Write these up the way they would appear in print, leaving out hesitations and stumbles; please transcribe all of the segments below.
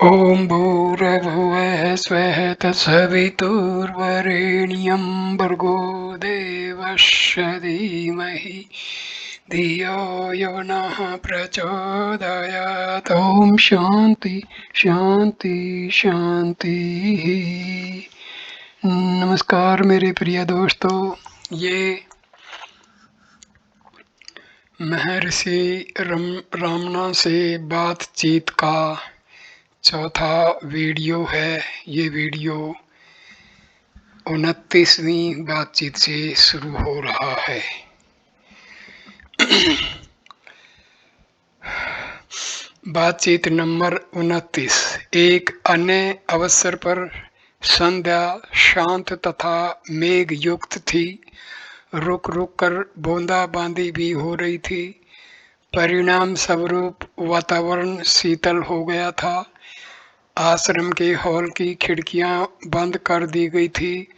ॐ भूर्भुवः स्वः तत्सवितुर्वरेण्यं भर्गो देवस्य धीमहि धियो यो नः प्रचोदयात्। ॐ शांति शांति शांति। नमस्कार मेरे प्रिय दोस्तों, ये महर्षि रमना से बातचीत का चौथा वीडियो है। ये वीडियो 29वीं बातचीत से शुरू हो रहा है। बातचीत नंबर 29। एक अन्य अवसर पर संध्या शांत तथा मेघ युक्त थी। रुक रुक कर बूंदाबांदी भी हो रही थी। परिणाम स्वरूप वातावरण शीतल हो गया था। आश्रम के हॉल की खिड़कियां बंद कर दी गई थी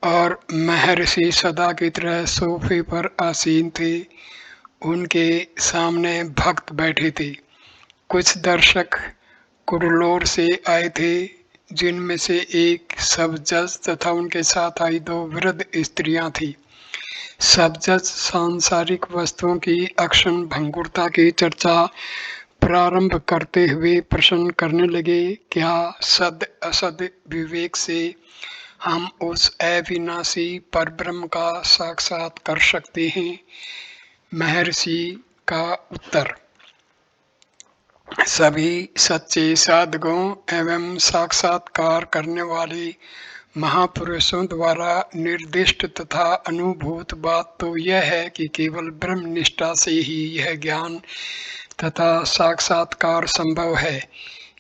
और महर्षि सदा की तरह सोफे पर आसीन थे। उनके सामने भक्त बैठे थे। कुछ दर्शक कुडलोर से आए थे, जिनमें से एक सबजज तथा उनके साथ आई दो वृद्ध स्त्रियां थी। सबजज सांसारिक वस्तुओं की अक्षण भंगुरता की चर्चा प्रारंभ करते हुए प्रश्न करने लगे, क्या सद असद विवेक से हम उस अविनाशी परब्रह्म का साक्षात कर सकते हैं? महर्षि का उत्तर, सभी सच्चे साधकों एवं साक्षात्कार करने वाले महापुरुषों द्वारा निर्दिष्ट तथा अनुभूत बात तो यह है कि केवल ब्रह्म निष्ठा से ही यह ज्ञान तथा साक्षात्कार संभव है।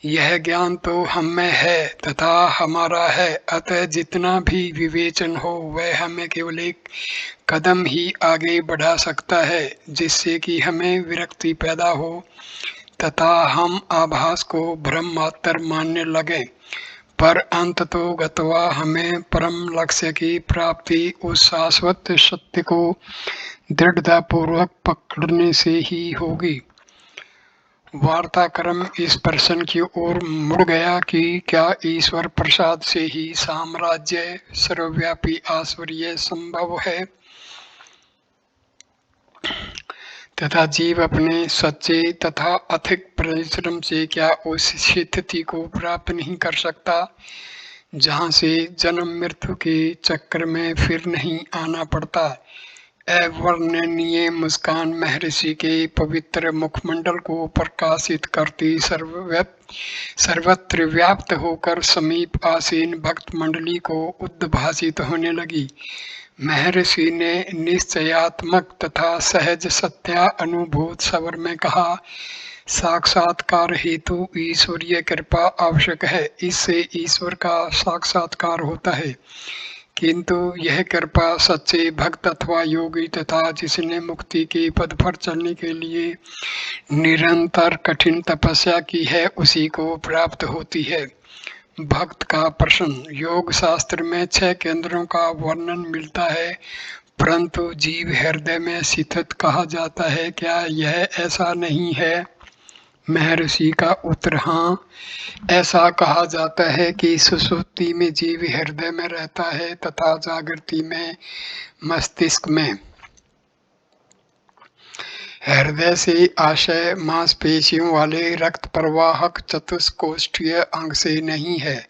यह ज्ञान तो हम में है तथा हमारा है, अतः जितना भी विवेचन हो वह हमें केवल एक कदम ही आगे बढ़ा सकता है, जिससे कि हमें विरक्ति पैदा हो तथा हम आभास को भ्रम मात्र मानने लगे। पर अंत तो गत्वा हमें परम लक्ष्य की प्राप्ति उस शाश्वत सत्य को दृढ़तापूर्वक पकड़ने से ही होगी। वार्ताक्रम इस प्रश्न की ओर मुड़ गया कि क्या ईश्वर प्रसाद से ही साम्राज्य सर्वव्यापी ऐश्वर्य संभव है तथा जीव अपने सच्चे तथा अथिक परिश्रम से क्या उस स्थिति को प्राप्त नहीं कर सकता जहाँ से जन्म मृत्यु के चक्र में फिर नहीं आना पड़ता। अवर्णनीय मुस्कान महर्षि के पवित्र मुखमंडल को प्रकाशित करती सर्वत्र व्याप्त होकर समीप आसीन भक्त मंडली को उद्भासित होने लगी। महर्षि ने निश्चयात्मक तथा सहज सत्या अनुभूत स्वर में कहा, साक्षात्कार हेतु ईश्वरीय कृपा आवश्यक है, इससे ईश्वर का साक्षात्कार होता है। किंतु यह कृपा सच्चे भक्त अथवा योगी तथा जिसने मुक्ति के पद पर चलने के लिए निरंतर कठिन तपस्या की है उसी को प्राप्त होती है। भक्त का प्रश्न, योग शास्त्र में 6 केंद्रों का वर्णन मिलता है, परंतु जीव हृदय में स्थित कहा जाता है, क्या यह ऐसा नहीं है? महर्षि का उत्तर, हाँ, ऐसा कहा जाता है कि सुषुप्ति में जीव हृदय में रहता है तथा जागृति में मस्तिष्क में। हृदय से आशय मांसपेशियों वाले रक्त प्रवाहक चतुष्कोष्ठीय अंग से नहीं है।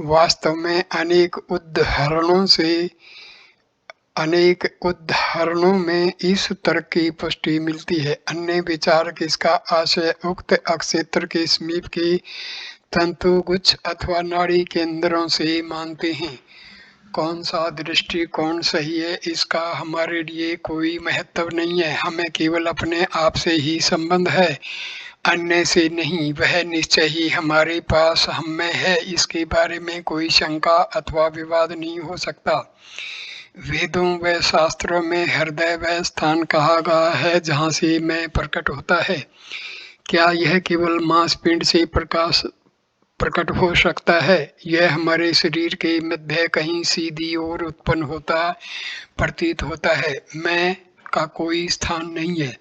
वास्तव में अनेक उदाहरणों में इस तर्क की पुष्टि मिलती है। अन्य विचारक इसका आशय उक्त अक्षेत्र के समीप के तंतुगुच्छ अथवा नाड़ी केंद्रों से मानते हैं। कौन सा दृष्टिकोण सही है, इसका हमारे लिए कोई महत्व नहीं है। हमें केवल अपने आप से ही संबंध है, अन्य से नहीं। वह निश्चय ही हमारे पास हम में है, इसके बारे में कोई शंका अथवा विवाद नहीं हो सकता। वेदों व शास्त्रों में हृदय वह स्थान कहा गया है जहाँ से मैं प्रकट होता है। क्या यह केवल मांसपिंड से प्रकट हो सकता है? यह हमारे शरीर के मध्य कहीं सीधी ओर उत्पन्न होता प्रतीत होता है। मैं का कोई स्थान नहीं है।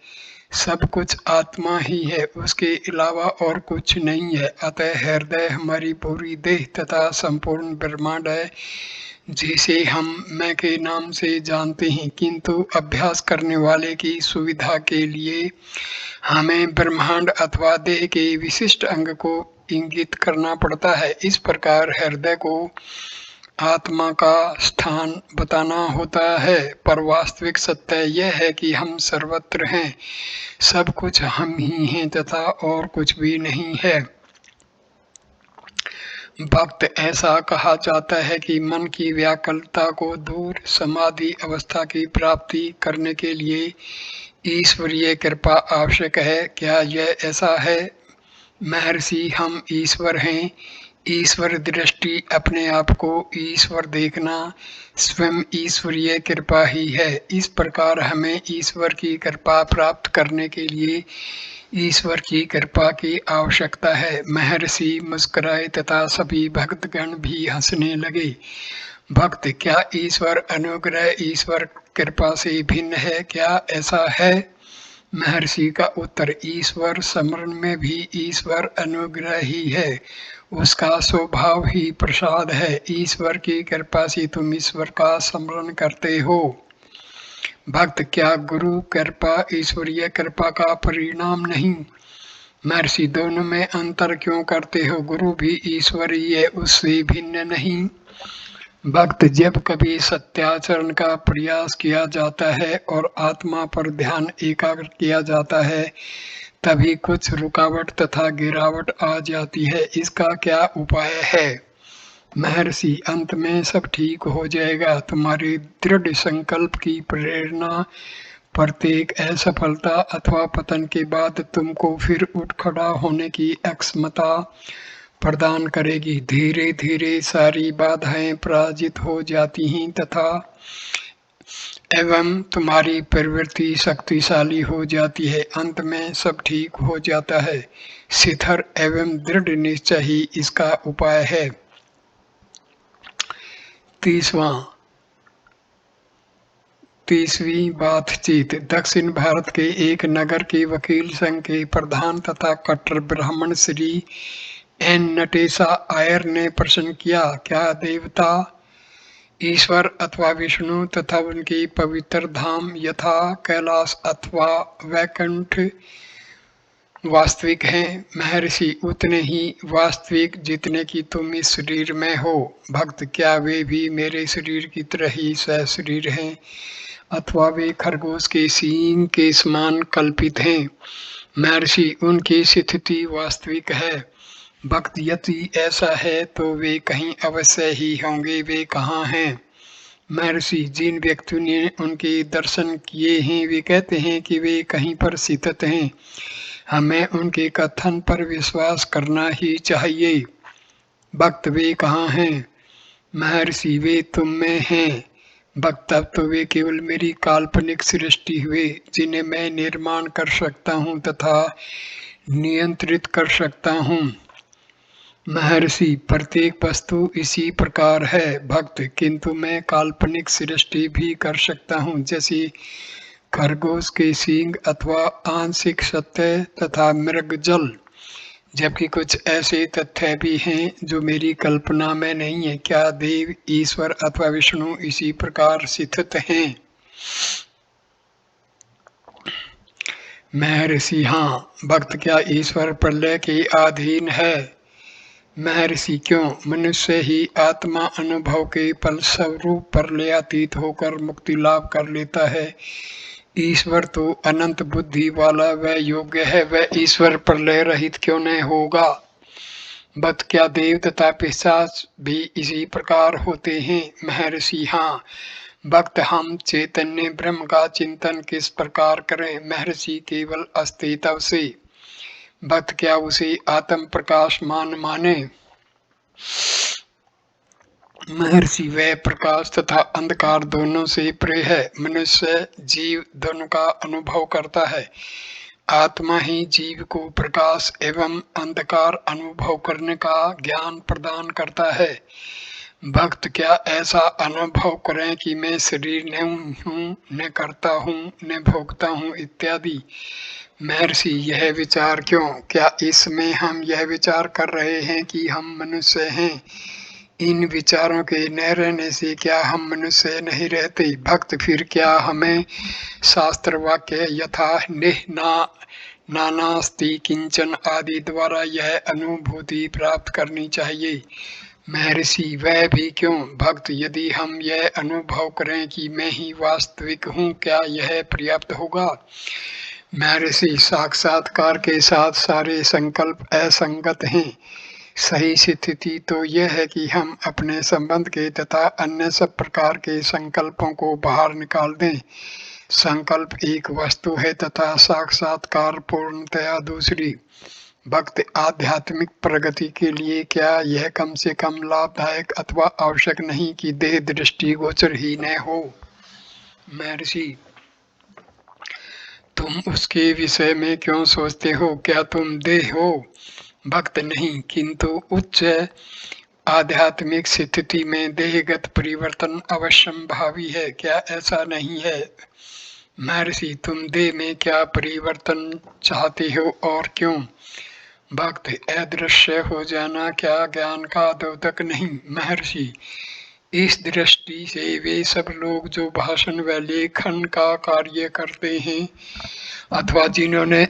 सब कुछ आत्मा ही है, उसके अलावा और कुछ नहीं है। अतः हृदय हमारी पूरी देह तथा संपूर्ण ब्रह्मांड है, जिसे हम मैं के नाम से जानते हैं, किंतु अभ्यास करने वाले की सुविधा के लिए हमें ब्रह्मांड अथवा देह के विशिष्ट अंग को इंगित करना पड़ता है। इस प्रकार हृदय को आत्मा का स्थान बताना होता है, पर वास्तविक सत्य यह है कि हम सर्वत्र हैं, सब कुछ हम ही हैं तथा और कुछ भी नहीं है। भक्त ऐसा कहा जाता है कि मन की व्याकुलता को दूर समाधि अवस्था की प्राप्ति करने के लिए ईश्वरीय कृपा आवश्यक है। क्या यह ऐसा है? महर्षि, हम ईश्वर हैं। ईश्वर दृष्टि, अपने आप को ईश्वर देखना, स्वयं ईश्वरीय कृपा ही है। इस प्रकार हमें ईश्वर की कृपा प्राप्त करने के लिए ईश्वर की कृपा की आवश्यकता है। महर्षि मुस्कुराए तथा सभी भक्तगण भी हंसने लगे। भक्त, क्या ईश्वर अनुग्रह ईश्वर कृपा से भिन्न है? क्या ऐसा है? महर्षि का उत्तर, ईश्वर स्मरण में भी ईश्वर अनुग्रह ही है, उसका स्वभाव ही प्रसाद है। ईश्वर की कृपा से तुम ईश्वर का स्मरण करते हो। भक्त, क्या गुरु कृपा ईश्वरीय कृपा का परिणाम नहीं? महर्षि, दोनों में अंतर क्यों करते हो? गुरु भी ईश्वर ही है, उससे भिन्न नहीं। भक्त, जब कभी सत्याचरण का प्रयास किया जाता है और आत्मा पर ध्यान एकाग्र किया जाता है, तभी कुछ रुकावट तथा गिरावट आ जाती है। इसका क्या उपाय है? महर्षि, अंत में सब ठीक हो जाएगा। तुम्हारे दृढ़ संकल्प की प्रेरणा प्रत्येक असफलता अथवा पतन के बाद तुमको फिर उठ खड़ा होने की अक्षमता प्रदान करेगी। धीरे धीरे सारी बाधाएं पराजित हो जाती हैं तथा एवं तुम्हारी प्रवृत्ति शक्तिशाली हो जाती है। अंत में सब ठीक हो जाता है। शिथिर एवं दृढ़ निश्चय ही इसका उपाय है। 30वीं बातचीत। दक्षिण भारत के एक नगर के वकील संघ के प्रधान तथा कट्टर ब्राह्मण श्री एन नटेशा आयर ने प्रश्न किया, क्या देवता ईश्वर अथवा विष्णु तथा उनके पवित्र धाम यथा कैलाश अथवा वैकुंठ वास्तविक हैं? महर्षि, उतने ही वास्तविक जितने कि तुम इस शरीर में हो। भक्त, क्या वे भी मेरे शरीर की तरह ही सशरीर हैं अथवा वे खरगोश के सींग के समान कल्पित हैं? महर्षि, उनकी स्थिति वास्तविक है। भक्त, यदि ऐसा है तो वे कहीं अवश्य ही होंगे, वे कहाँ हैं? महर्षि, जिन व्यक्तियों ने उनके दर्शन किए हैं वे कहते हैं कि वे कहीं पर स्थित हैं। हमें उनके कथन पर विश्वास करना ही चाहिए। भक्त, वे कहाँ हैं? महर्षि, वे तुम में हैं। भक्त, अब तो वे केवल मेरी काल्पनिक सृष्टि हुए, जिन्हें मैं निर्माण कर सकता हूँ तथा नियंत्रित कर सकता हूँ। महर्षि, प्रत्येक वस्तु इसी प्रकार है। भक्त, किंतु मैं काल्पनिक सृष्टि भी कर सकता हूँ, जैसे खरगोश के सींग अथवा आंशिक सत्य तथा मृग जल, जबकि कुछ ऐसे तथ्य भी हैं जो मेरी कल्पना में नहीं है। क्या देव ईश्वर अथवा विष्णु इसी प्रकार स्थित हैं? महर्षि, हाँ। भक्त, क्या ईश्वर प्रलय के अधीन है? महर्षि, क्यों? मनुष्य ही आत्मा अनुभव के फलस्वरूप प्रलयातीत होकर मुक्ति लाभ कर लेता है। ईश्वर तो अनंत बुद्धि वाला व योग्य है, वह ईश्वर प्रलय रहित क्यों नहीं होगा? भक्त, क्या देव तथा पिशाच भी इसी प्रकार होते हैं? महर्षि, हाँ। भक्त, हम चैतन्य ब्रह्म का चिंतन किस प्रकार करें? महर्षि, केवल अस्तित्व से। भक्त, क्या उसे आत्म प्रकाशमान माने? महर्षि, वह प्रकाश तथा अंधकार दोनों से परे है। मनुष्य जीव दोनों का अनुभव करता है। आत्मा ही जीव को प्रकाश एवं अंधकार अनुभव करने का ज्ञान प्रदान करता है। भक्त क्या ऐसा अनुभव करें कि मैं शरीर नहीं हूँ, न करता हूँ, न भोगता हूँ इत्यादि। महर्षि, यह विचार क्यों? क्या इसमें हम यह विचार कर रहे हैं कि हम मनुष्य हैं? इन विचारों के न रहने से क्या हम मनुष्य नहीं रहते? भक्त, फिर क्या हमें शास्त्र वाक्य यथा निह ना नानास्ति किंचन आदि द्वारा यह अनुभूति प्राप्त करनी चाहिए? महर्षि, वह भी क्यों? भक्त, यदि हम यह अनुभव करें कि मैं ही वास्तविक हूँ, क्या यह पर्याप्त होगा? महर्षि, साक्षात्कार के साथ सारे संकल्प असंगत हैं। सही स्थिति तो यह है कि हम अपने संबंध के तथा अन्य सब प्रकार के संकल्पों को बाहर निकाल दें। संकल्प एक वस्तु है तथा साक्षात्कार पूर्णतया दूसरी। भक्त, आध्यात्मिक प्रगति के लिए क्या यह कम से कम लाभदायक अथवा आवश्यक नहीं कि देह दृष्टि गोचर ही न हो? महर्षि, तुम उसके विषय में क्यों सोचते हो? क्या तुम देह हो? भक्त, नहीं, किंतु उच्च आध्यात्मिक स्थिति में देहगत परिवर्तन अवश्यंभावी है। क्या ऐसा नहीं है? महर्षि, तुम देह में क्या परिवर्तन चाहते हो और क्यों? भक्त, अदृश्य हो जाना क्या ज्ञान का द्योतक नहीं? महर्षि, इस दृष्टि से वे सब लोग जो भाषण व लेखन का कार्य करते हैं अथवा जिन्होंने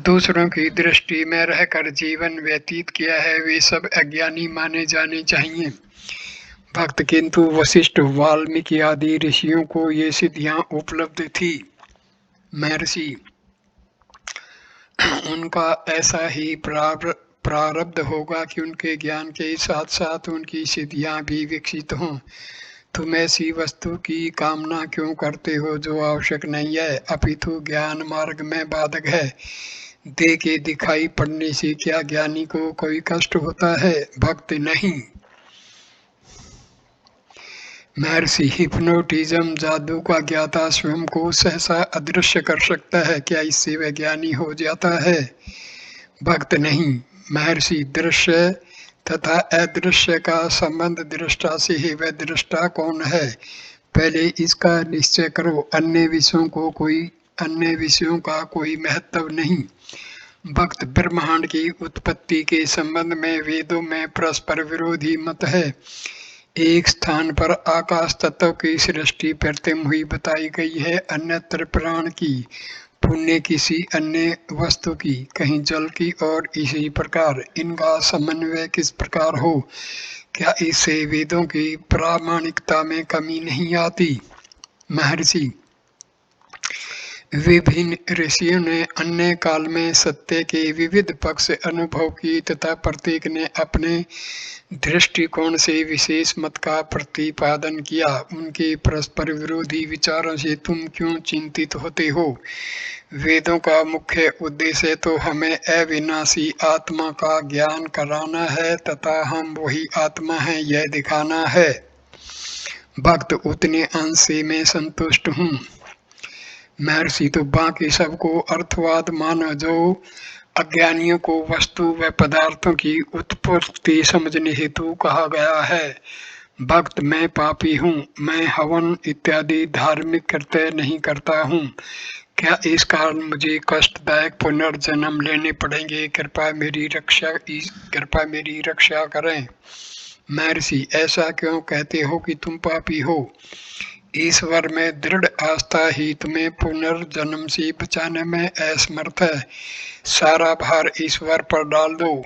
दूसरों की दृष्टि में रहकर जीवन व्यतीत किया है, वे सब अज्ञानी माने जाने चाहिए। भक्त, किंतु वशिष्ठ, वाल्मीकि आदि ऋषियों को ये सिद्धियां उपलब्ध थी। महर्षि, उनका ऐसा ही प्रारब्ध होगा कि उनके ज्ञान के साथ साथ उनकी सिद्धियां भी विकसित हों। तुम ऐसी वस्तु की कामना क्यों करते हो जो आवश्यक नहीं है, अपितु ज्ञान मार्ग में बाधक है? देह के दिखाई पड़ने से क्या ज्ञानी को कोई कष्ट होता है? भक्त, नहीं। महर्षि, हिप्नोटिज्म जादू का ज्ञाता स्वयं को सहसा अदृश्य कर सकता है, क्या इससे वह ज्ञानी हो जाता है? भक्त, नहीं। महर्षि, दृश्य तथा अदृश्य का संबंध दृष्टा से है। वह दृष्टा कौन है, पहले इसका निश्चय करो। अन्य विषयों का कोई महत्व नहीं। भक्त, ब्रह्मांड की उत्पत्ति के संबंध में वेदों में परस्पर विरोधी मत है। एक स्थान पर आकाश तत्व की सृष्टि प्रथम हुई बताई गई है, अन्यत्र प्राण की, पुण्य किसी अन्य वस्तु की, कहीं जल की, और इसी प्रकार इनका समन्वय किस प्रकार हो? क्या इससे वेदों की प्रामाणिकता में कमी नहीं आती? महर्षि, विभिन्न ऋषियों ने अन्य काल में सत्य के विविध पक्ष अनुभव किए तथा प्रत्येक ने अपने दृष्टिकोण से विशेष मत का प्रतिपादन किया। उनके परस्पर विरोधी विचारों से तुम क्यों चिंतित होते हो? वेदों का मुख्य उद्देश्य तो हमें अविनाशी आत्मा का ज्ञान कराना है तथा हम वही आत्मा हैं यह दिखाना है। भक्त, उतने अंश से मैं संतुष्ट हूँ। महर्षि, तो बाकी सबको अर्थवाद मानो जो अज्ञानियों को वस्तु व पदार्थों की उत्पत्ति समझने हेतु कहा गया है। भक्त, मैं पापी हूँ, मैं हवन इत्यादि धार्मिक कृत्य नहीं करता हूँ। क्या इस कारण मुझे कष्टदायक पुनर्जन्म लेने पड़ेंगे? कृपया मेरी रक्षा करें। महर्षि, ऐसा क्यों कहते हो कि तुम पापी हो? ईश्वर में दृढ़ आस्था ही तुम्हें पुनर्जन्म से बचाने में असमर्थ है। सारा भार ईश्वर पर डाल दो।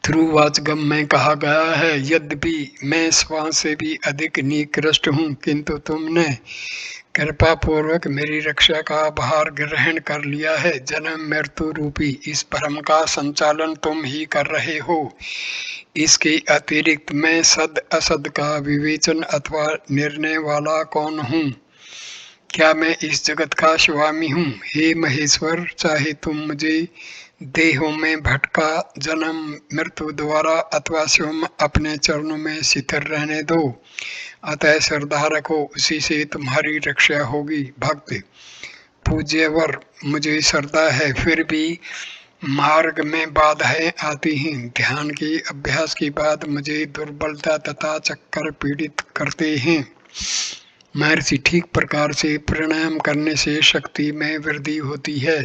ध्रुवाचगम में कहा गया है, यद्यपि मैं श्वास से भी अधिक निकृष्ट हूँ, किंतु तुमने कृपा पूर्वक मेरी रक्षा का भार ग्रहण कर लिया है। जन्म मृत्यु रूपी इस भ्रम का संचालन तुम ही कर रहे हो। इसके अतिरिक्त मैं सद असद का विवेचन अथवा निर्णय वाला कौन हूँ? क्या मैं इस जगत का स्वामी हूँ? हे महेश्वर, चाहे तुम मुझे देहों में भटका जन्म मृत्यु द्वारा अथवा स्वयं अपने चरणों में स्थिर रहने दो। अतः श्रद्धा रखो, उसी से तुम्हारी रक्षा होगी। भक्त, पूज्यवर, मुझे श्रद्धा है, फिर भी मार्ग में बाधाएं आती हैं। ध्यान के अभ्यास के बाद मुझे दुर्बलता तथा चक्कर पीड़ित करते हैं। महर्षि, ठीक प्रकार से प्राणायाम करने से शक्ति में वृद्धि होती है।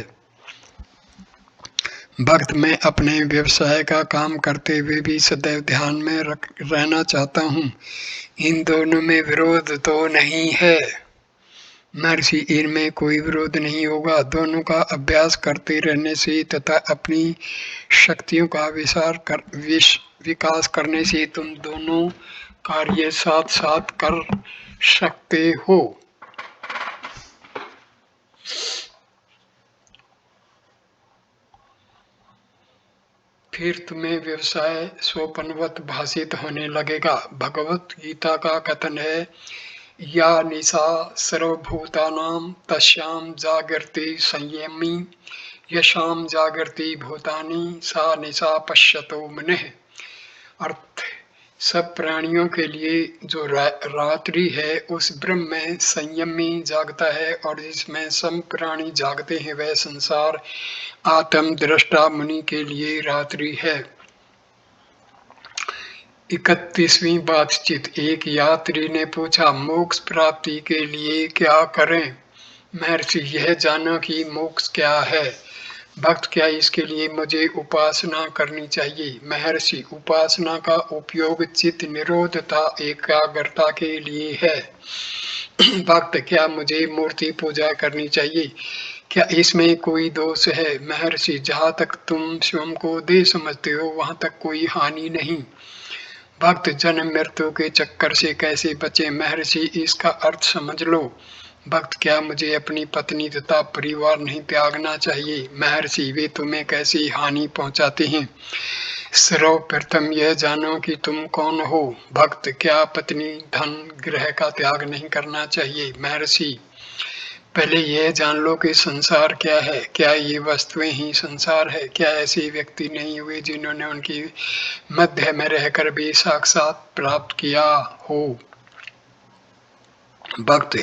भक्त, मैं अपने व्यवसाय का काम करते हुए भी सदैव ध्यान में रहना चाहता हूँ। इन दोनों में विरोध तो नहीं है? महर्षि, इनमें कोई विरोध नहीं होगा। दोनों का अभ्यास करते रहने से तथा अपनी शक्तियों का विकास करने से तुम दोनों कार्य साथ साथ कर सकते हो। फिर तुम्हें व्यवसाय स्वप्नवत भाषित होने लगेगा। भगवत गीता का कथन है, या निशा सर्वभूतानां तस्यां जागर्ति संयमी यशाम जागृति भूतानि सा निशा पश्यतो मुनिः। अर्थ, सब प्राणियों के लिए जो रात्रि है उस ब्रह्म में संयम में जागता है, और जिसमें सब प्राणी जागते हैं वह संसार आत्म दृष्टा मुनि के लिए रात्रि है। 31वीं बातचीत। एक यात्री ने पूछा, मोक्ष प्राप्ति के लिए क्या करें? महर्षि, यह जानो कि मोक्ष क्या है। भक्त, क्या इसके लिए मुझे उपासना करनी चाहिए? महर्षि, उपासना का उपयोग चित्त निरोध तथा एकाग्रता के लिए है। भक्त, क्या मुझे मूर्ति पूजा करनी चाहिए? क्या इसमें कोई दोष है? महर्षि, जहाँ तक तुम स्वयं को देह समझते हो वहाँ तक कोई हानि नहीं। भक्त, जन्म मृत्यु के चक्कर से कैसे बचे? महर्षि, इसका अर्थ समझ लो। भक्त, क्या मुझे अपनी पत्नी तथा परिवार नहीं त्यागना चाहिए? महर्षि, वे तुम्हें कैसी हानि पहुंचाते हैं? सर्वप्रथम यह जानो कि तुम कौन हो। भक्त, क्या पत्नी धन गृह का त्याग नहीं करना चाहिए? महर्षि, पहले यह जान लो कि संसार क्या है। क्या ये वस्तुएं ही संसार है? क्या ऐसे व्यक्ति नहीं हुए जिन्होंने उनकी मध्य में रहकर भी साक्षात प्राप्त किया हो? भक्त,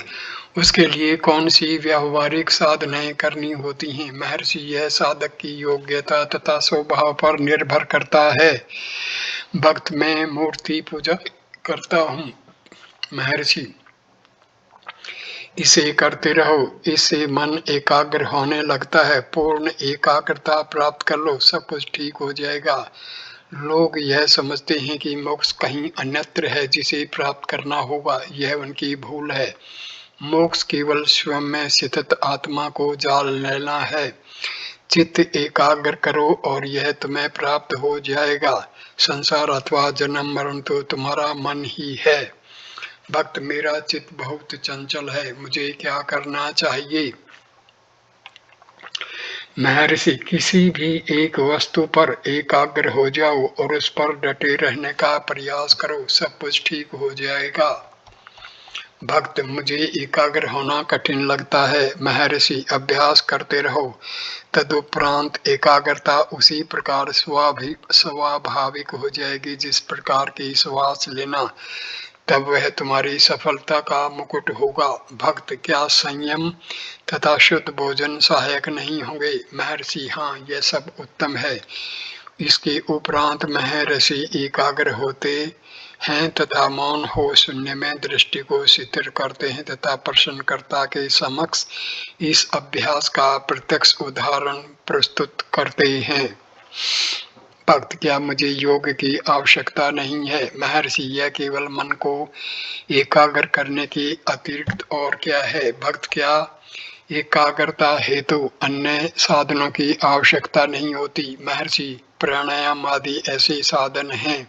उसके लिए कौन सी व्यावहारिक साधनाएं करनी होती हैं? महर्षि, यह साधक की योग्यता तथा स्वभाव पर निर्भर करता है। भक्त, मैं मूर्ति पूजा करता हूँ। महर्षि, इसे करते रहो, इससे मन एकाग्र होने लगता है। पूर्ण एकाग्रता प्राप्त कर लो, सब कुछ ठीक हो जाएगा। लोग यह समझते हैं कि मोक्ष कहीं अन्यत्र है जिसे प्राप्त करना होगा, यह उनकी भूल है। मोक्ष केवल स्वयं में स्थित आत्मा को जान लेना है। चित्त एकाग्र करो और यह तुम्हें प्राप्त हो जाएगा। संसार अथवा जन्म मरण तो तुम्हारा मन ही है। भक्त, मेरा चित्त बहुत चंचल है, मुझे क्या करना चाहिए? महर्षि, किसी भी एक वस्तु पर एकाग्र हो जाओ और उस पर डटे रहने का प्रयास करो, सब कुछ ठीक हो जाएगा। भक्त, मुझे एकाग्र होना कठिन लगता है। महर्षि, अभ्यास करते रहो, तदुपरांत एकाग्रता उसी प्रकार स्वाभाविक हो जाएगी जिस प्रकार की श्वास लेना, तब वह तुम्हारी सफलता का मुकुट होगा। भक्त, क्या संयम तथा शुद्ध भोजन सहायक नहीं होंगे? महर्षि, हाँ, यह सब उत्तम है। इसके उपरांत महर्षि एकाग्र होते हैं तथा मौन हो शून्य में दृष्टि को स्थिर करते हैं तथा प्रश्नकर्ता के समक्ष इस अभ्यास का प्रत्यक्ष उदाहरण प्रस्तुत करते हैं। भक्त, क्या मुझे योग की आवश्यकता नहीं है? महर्षि, यह केवल मन को एकाग्र करने के अतिरिक्त और क्या है? भक्त, क्या एकाग्रता हेतु अन्य साधनों की आवश्यकता नहीं होती? महर्षि, प्राणायाम आदि ऐसे साधन हैं।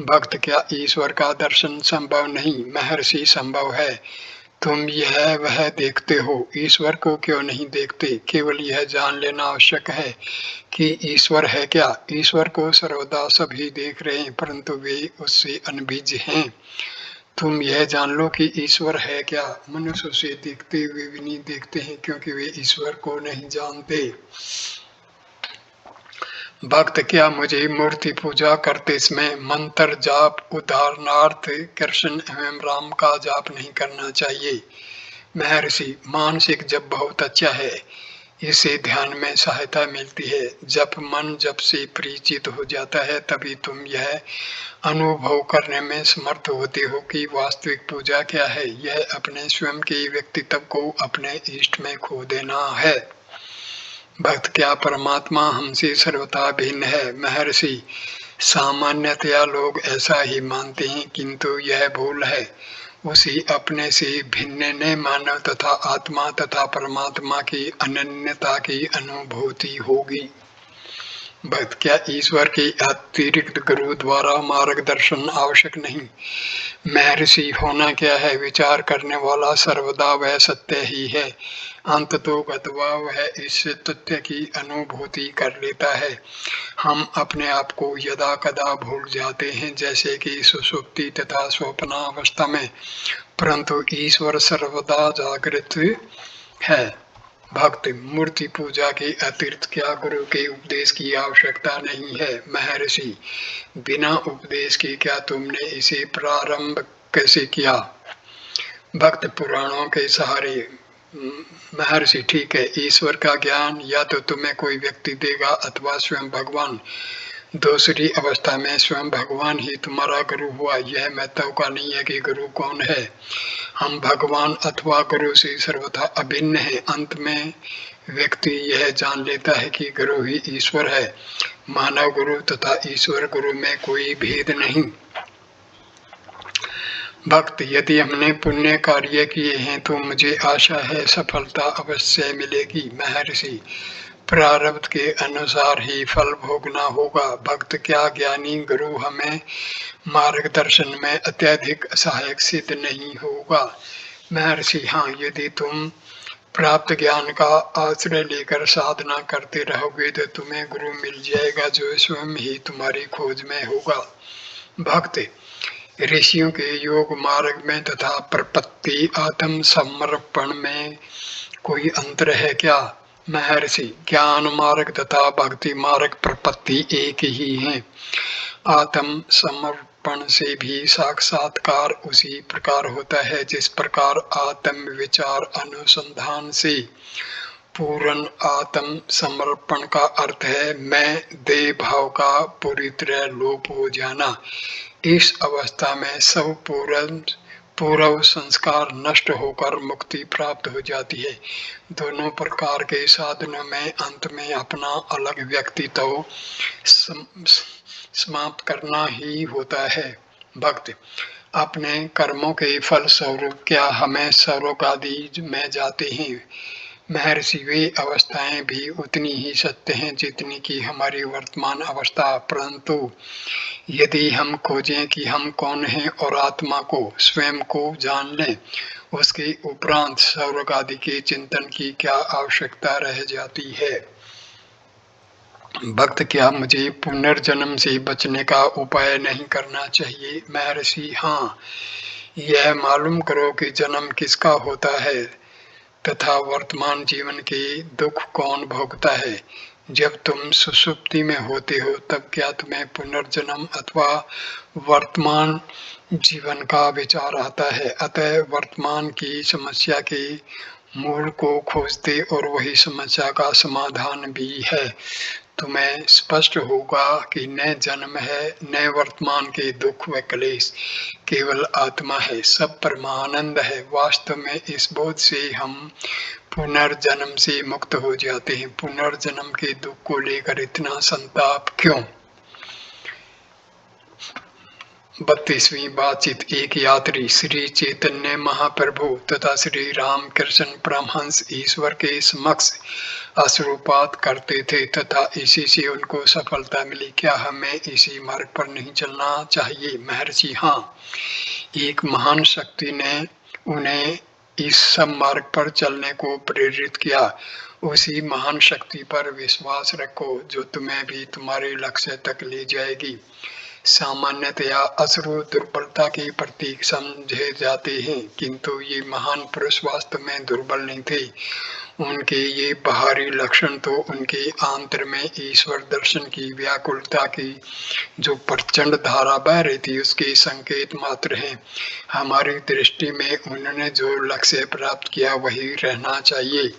भक्त, क्या ईश्वर का दर्शन संभव नहीं? महर्षि, संभव है। तुम यह वह देखते हो, ईश्वर को क्यों नहीं देखते? केवल यह जान लेना आवश्यक है कि ईश्वर है क्या। ईश्वर को सर्वदा सभी देख रहे हैं, परंतु वे उससे अनभिज्ञ हैं। तुम यह जान लो कि ईश्वर है क्या। मनुष्य उसे देखते हुए भी नहीं देखते हैं, क्योंकि वे ईश्वर को नहीं जानते। भक्त, क्या मुझे मूर्ति पूजा करते समय मंत्र जाप, उदाहरणार्थ कृष्ण एवं राम का जाप नहीं करना चाहिए? महर्षि, मानसिक जप बहुत अच्छा है, इससे ध्यान में सहायता मिलती है। जब मन जब से परिचित हो जाता है तभी तुम यह अनुभव करने में समर्थ होते हो कि वास्तविक पूजा क्या है। यह अपने स्वयं के व्यक्तित्व को अपने इष्ट में खो देना है। भक्त क्या परमात्मा हमसे सर्वथा भिन्न है? महर्षि, सामान्यतया लोग ऐसा ही मानते हैं, किंतु यह भूल है। उसी अपने से भिन्न ने मानव तथा आत्मा तथा परमात्मा की अनन्यता की अनुभूति होगी। भक्त, क्या ईश्वर के अतिरिक्त गुरु द्वारा मार्गदर्शन आवश्यक नहीं? महर्षि, होना क्या है? विचार करने वाला सर्वदा वह सत्य ही है। अंततोगत्वा वह इस तथ्य की अनुभूति कर लेता है। हम अपने आप को यदा कदा भूल जाते हैं, जैसे कि सुषुप्ति तथा स्वप्नावस्था में, परंतु ईश्वर सर्वदा जागृत है। भक्त, मूर्ति पूजा के अतिरिक्त क्या गुरु के उपदेश की आवश्यकता नहीं है? महर्षि, बिना उपदेश के क्या तुमने इसे प्रारंभ कैसे किया? भक्त, पुराणों के सहारे। महर्षि, ठीक है, ईश्वर का ज्ञान या तो तुम्हें कोई व्यक्ति देगा अथवा स्वयं भगवान। दूसरी अवस्था में स्वयं भगवान ही तुम्हारा गुरु हुआ। यह महत्व का नहीं है कि गुरु कौन है। हम भगवान अथवा गुरु से सर्वथा अभिन्न है। अंत में व्यक्ति यह जान लेता है कि गुरु ही ईश्वर है। मानव गुरु तथा ईश्वर गुरु में कोई भेद नहीं। भक्त, यदि हमने पुण्य कार्य किए हैं तो मुझे आशा है सफलता अवश्य मिलेगी। महर्षि, प्रारब्ध के अनुसार ही फल भोगना होगा। भक्त, क्या ज्ञानी गुरु हमें मार्गदर्शन में अत्यधिक सहायक सिद्ध नहीं होगा? महर्षि, हाँ, यदि तुम प्राप्त ज्ञान का आश्रय लेकर साधना करते रहोगे तो तुम्हें गुरु मिल जाएगा जो स्वयं ही तुम्हारी खोज में होगा। भक्त, ऋषियों के योग मार्ग में तथा प्रपत्ति आत्म समर्पण में कोई अंतर है क्या? महर्षि, ज्ञान मार्ग तथा भक्ति मार्ग प्रपत्ति एक ही है। आत्म समर्पण से भी साक्षात्कार उसी प्रकार होता है जिस प्रकार आत्म विचार अनुसंधान से पूर्ण आत्म समर्पण का अर्थ है मैं देह भाव का पूरी तरह लोप हो जाना। इस अवस्था में सब पूर्व संस्कार नष्ट होकर मुक्ति प्राप्त हो जाती है। दोनों प्रकार के साधनों में अंत में अपना अलग व्यक्तित्व समाप्त करना ही होता है। भक्त, अपने कर्मों के फल स्वरूप क्या हमें स्वर्ग आदि में जाते हैं? महर्षि, वे अवस्थाएं भी उतनी ही सत्य हैं जितनी कि हमारी वर्तमान अवस्था, परंतु यदि हम खोजें कि हम कौन हैं और आत्मा को स्वयं को जान लें, उसके उपरांत स्वर्ग आदि के चिंतन की क्या आवश्यकता रह जाती है? भक्त, क्या मुझे पुनर्जन्म से बचने का उपाय नहीं करना चाहिए? महर्षि, हाँ, यह मालूम करो कि जन्म किसका होता है तथा वर्तमान जीवन के दुख कौन भोगता है। जब तुम सुषुप्ति में होते हो तब क्या तुम्हें पुनर्जन्म अथवा वर्तमान जीवन का विचार आता है? अतः वर्तमान की समस्या के मूल को खोजते और वही समस्या का समाधान भी है। तुम्हें स्पष्ट होगा कि न जन्म है न वर्तमान के दुख व क्लेश, केवल आत्मा है, सब परमानंद है। वास्तव में इस बोध से हम पुनर्जन्म से मुक्त हो जाते हैं। पुनर्जन्म के दुख को लेकर इतना संताप क्यों? 32वीं बातचीत। एक यात्री श्री चैतन्य महाप्रभु तथा श्री रामकृष्ण परमहंस ईश्वर के समक्ष अश्रुपात करते थे तथा इसी से उनको सफलता मिली। क्या हमें इसी मार्ग पर नहीं चलना चाहिए? महर्षि, हाँ, एक महान शक्ति ने उन्हें इस सब मार्ग पर चलने को प्रेरित किया। उसी महान शक्ति पर विश्वास रखो जो तुम्हें भी तुम्हारे लक्ष्य तक ले जाएगी। सामान्यतया अश्रु दुर्बलता के प्रतीक समझे जाते हैं, किंतु ये महान पुरुष वास्तव में दुर्बल नहीं थे। उनके ये बाहरी लक्षण तो उनके आंतर में ईश्वर दर्शन की व्याकुलता की जो प्रचंड धारा बह रही थी उसके संकेत मात्र हैं। हमारी दृष्टि में उन्होंने जो लक्ष्य प्राप्त किया वही रहना चाहिए।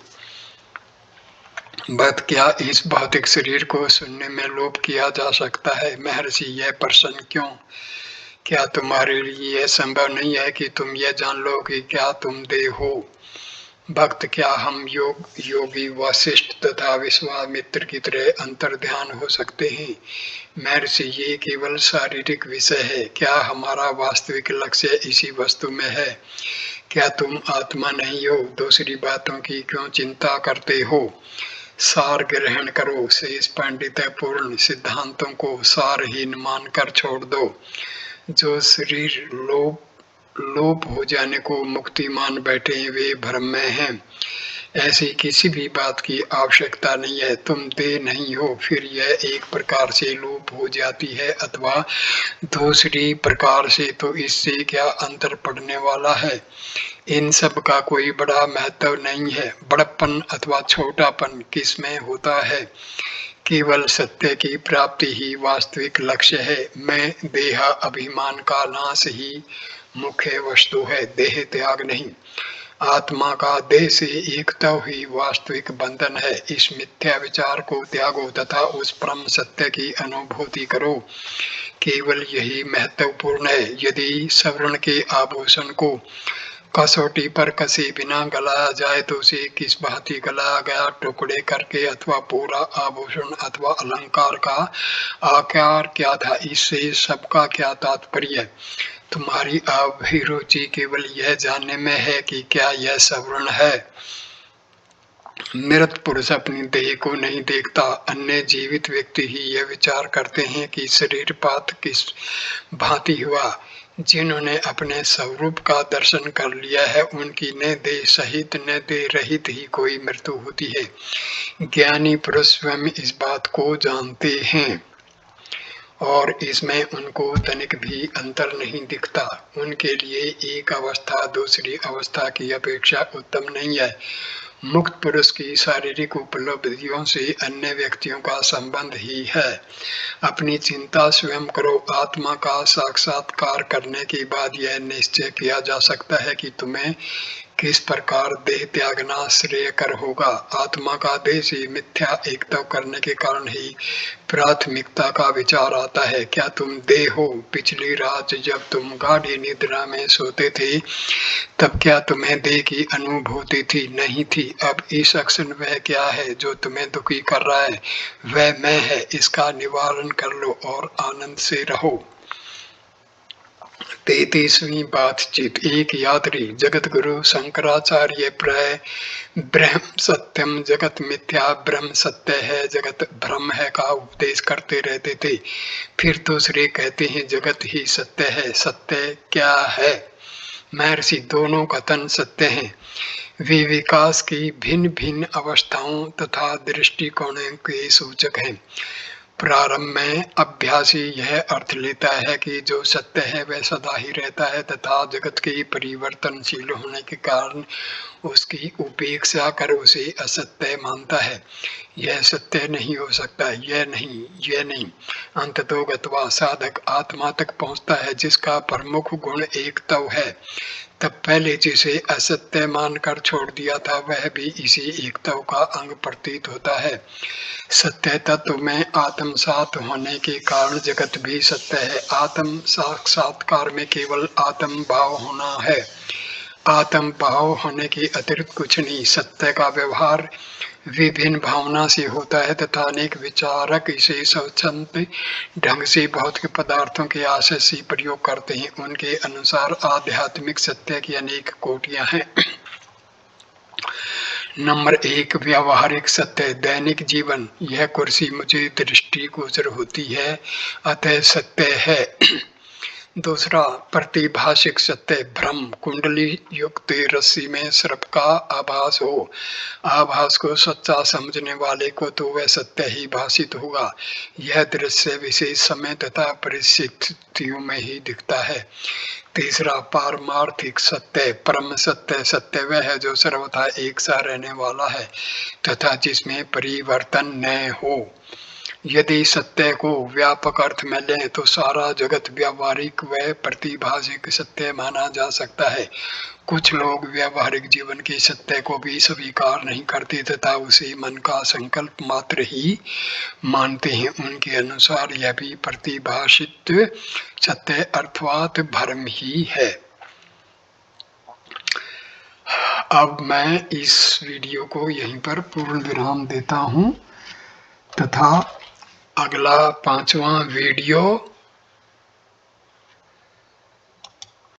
बट क्या इस भौतिक शरीर को सुनने में लोभ किया जा सकता है? महर्षि, यह प्रश्न क्यों? क्या तुम्हारे लिए यह संभव नहीं है कि तुम यह जान लो कि क्या तुम देह हो? भक्त, क्या हम योगी वशिष्ठ तथा विश्वामित्र की तरह अंतर्ध्यान हो सकते हैं? महर्षि, ये केवल शारीरिक विषय है। क्या हमारा वास्तविक लक्ष्य इसी वस्तु में है? क्या तुम आत्मा नहीं हो? दूसरी बातों की क्यों चिंता करते हो? सार ग्रहण करो। शेष पांडित्यपूर्ण सिद्धांतों को सारहीन मानकर छोड़ दो। जो शरीर लोप हो जाने को मुक्ति मान बैठे हैं, वे भ्रम में हैं। ऐसी किसी भी बात की आवश्यकता नहीं है। तुम देह नहीं हो, फिर यह एक प्रकार से लोप हो जाती है अथवा दूसरी प्रकार से, तो इससे क्या अंतर पड़ने वाला है? इन सब का कोई बड़ा महत्व नहीं है। बड़प्पन अथवा छोटापन किसमें होता है? केवल सत्य की प्राप्ति ही वास्तविक लक्ष्य है। मैं देह अभिमान का नाश ही मुख्य वस्तु है, देह त्याग नहीं। आत्मा का देह से एकता ही वास्तविक बंधन है। इस मिथ्या विचार को त्यागो तथा उस परम सत्य की अनुभूति करो। केवल यही महत्वपूर्ण है। यदि सवर्ण के आभूषण को कसौटी पर कसे बिना गलाया जाए तो उसे किस भांति गलाया गया, टुकड़े करके अथवा पूरा आभूषण अथवा अलंकार का आकार क्या था, इससे सबका क्या तात्पर्य? तुम्हारी अभिरुचि केवल यह जानने में है कि क्या यह सवर्ण है। मृत पुरुष अपनी देह को नहीं देखता। अन्य जीवित व्यक्ति ही यह विचार करते हैं कि शरीरपात किस भांति हुआ। जिन्होंने अपने स्वरूप का दर्शन कर लिया है, उनकी न देह सहित न देह रहित ही कोई मृत्यु होती है। ज्ञानी पुरुष स्वयं इस बात को जानते हैं और इसमें उनको तनिक भी अंतर नहीं दिखता। उनके लिए एक अवस्था दूसरी अवस्था की अपेक्षा उत्तम नहीं है। मुक्त पुरुष की शारीरिक उपलब्धियों से अन्य व्यक्तियों का संबंध ही है। अपनी चिंता स्वयं करो। आत्मा का साक्षात्कार करने के बाद यह निश्चय किया जा सकता है कि तुम्हें किस प्रकार देह त्यागना श्रेयकर होगा। आत्मा का देह से मिथ्या एकता करने के कारण ही प्राथमिकता का विचार आता है। क्या तुम देह हो? पिछली रात जब तुम गाढ़ी निद्रा में सोते थे, तब क्या तुम्हें देह की अनुभूति थी? नहीं थी। अब इस क्षण वह क्या है जो तुम्हें दुखी कर रहा है? वह मैं है। इसका निवारण कर लो और आनंद से रहो। 33वीं बातचीत। एक यात्री जगत गुरु शंकराचार्य प्राय ब्रह्म सत्यम जगत मिथ्या, ब्रह्म सत्य है जगत भ्रम है का उपदेश करते रहते थे। फिर दूसरे कहते हैं जगत ही सत्य है। सत्य क्या है? महर्षि, दोनों कथन सत्य हैं। वे विकास की भिन्न भिन्न अवस्थाओं तथा दृष्टिकोणों के सूचक हैं। प्रारंभ में अभ्यासी यह अर्थ लेता है कि जो सत्य है वह सदा ही रहता है तथा जगत के परिवर्तनशील होने के कारण उसकी उपेक्षा कर उसे असत्य मानता है। यह सत्य नहीं हो सकता। यह नहीं। अंततोगत्वा साधक आत्मा तक पहुंचता है जिसका प्रमुख गुण एकत्व है। तब पहले जिसे असत्य मानकर छोड़ दिया था वह भी इसी एकत्व का अंग प्रतीत होता है। सत्य तत्व में आत्मसात होने के कारण जगत भी सत्य है। आत्म साक्षात्कार में केवल आत्म भाव होना है। आत्म भाव होने के अतिरिक्त कुछ नहीं। सत्य का व्यवहार विभिन्न भावना से होता है तथा अनेक विचारक इसे स्वतंत्र ढंग से भौतिक पदार्थों के आशय से प्रयोग करते हैं। उनके अनुसार आध्यात्मिक सत्य की अनेक कोटियां हैं। नंबर 1, व्यावहारिक सत्य, दैनिक जीवन। यह कुर्सी मुझे दृष्टिगोचर होती है, अतः सत्य है। दूसरा, प्रतिभाषिक सत्य, भ्रम, कुंडली युक्त रस्सी में सर्प का आभास हो। आभास को सच्चा समझने वाले को तो वह सत्य ही भाषित होगा। यह दृश्य विशेष समय तथा परिस्थितियों में ही दिखता है। तीसरा, पारमार्थिक सत्य, परम सत्य। सत्य वह है जो सर्वथा एक सा रहने वाला है तथा जिसमें परिवर्तन न हो। यदि सत्य को व्यापक अर्थ में लें तो सारा जगत व्यावहारिक व प्रतिभाषिक सत्य माना जा सकता है। कुछ लोग व्यावहारिक जीवन के सत्य को भी स्वीकार नहीं करते तथा उसे मन का संकल्प मात्र ही मानते हैं। उनके अनुसार यह भी प्रतिभाषित सत्य अर्थात भ्रम ही है। अब मैं इस वीडियो को यहीं पर पूर्ण विराम देता हूं तथा अगला 5वां वीडियो